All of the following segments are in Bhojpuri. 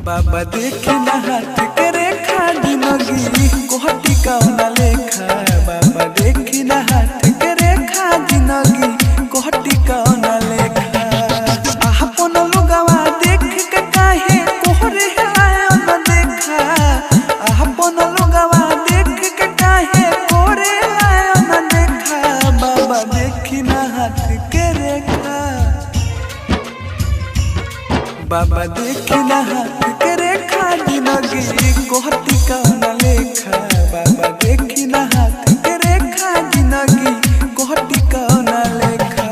बाबा देखी ना हाथ के रेखा जिंदगी कोहटी कौना लेखा। बाबा देखी ना हाथ के रेखा जिंदगी कोहटी कौना लेखा। अपन लोगवा देख के काहे कोहरे आयो न देखा। अपन लोगवा देख के काहे कोहरे आयो न देखा। बाबा देखी ना हाथ के रेखा। बाबा देखी ना हाथ के रेखा जिंदगी कोहटी कौना लेखा। बाबा देखी ना हाथ के रेखा जिंदगी कोहटी कौना लेखा।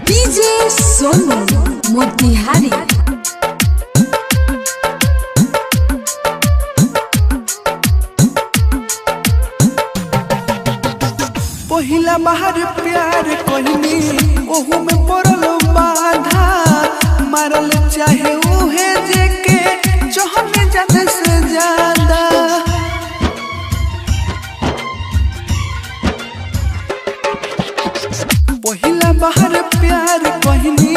डीजे सोनू मोतिहारी। पहिला बाहर प्यार कहनी ओहू में पड़ल बाधा। मारल चाहे उहे जेके चहने ज्यादा से ज्यादा। पहिला बाहर प्यार कहनी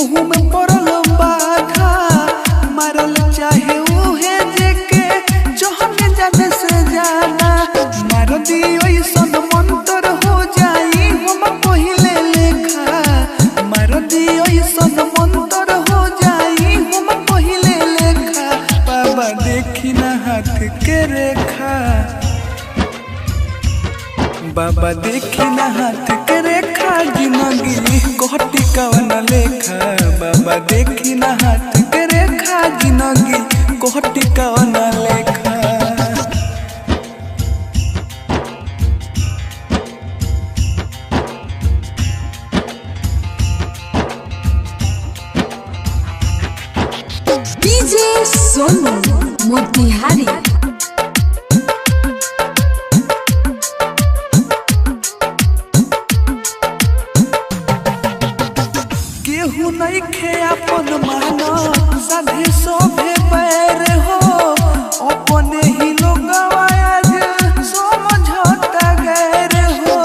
ओहू में पड़ल बाधा। मारल चाहे उहे जेके चहने ज्यादा से ज्यादा। मार दी ऐसन मंतर हो जाई हम पहिले लेखा। मार दी ऐसन मंतर हो जाई हम पहिले लेखा। बाबा देखी ना हाथ के रेखा। बाबा देखी ना हाथ के रेखा जिंदगी कोहटी कौना लेखा। बाबा देखी ना हाथ के रेखा जिंदगी कोहटी कौना लेखा। डीजे सोनू मोतिहारी। केहू नहीं खे अपन मानो साधे सोभे पैर हो। अपने ही लोग आज समझौता गैर हो।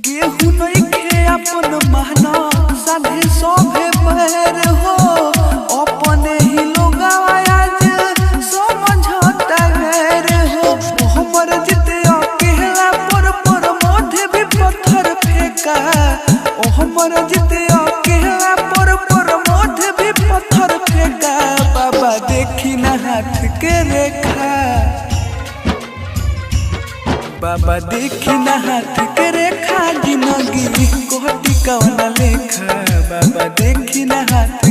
केहू नहीं खे अपन मानो साधे सोभे पैर हो। अपने ही लोग आज समझौता गैर हो। हमर जिते अकेला पर मोढ़े भी पत्थर फेंका। ओ हमर जिते अकेला पर मोढ़े भी पत्थर फेंका। बाबा देखी ना हाथ के रेखा। बाबा देखी ना हाथ के रेखा जिंदगी कोहटी कौना लेखा। बाबा देखी ना हाथ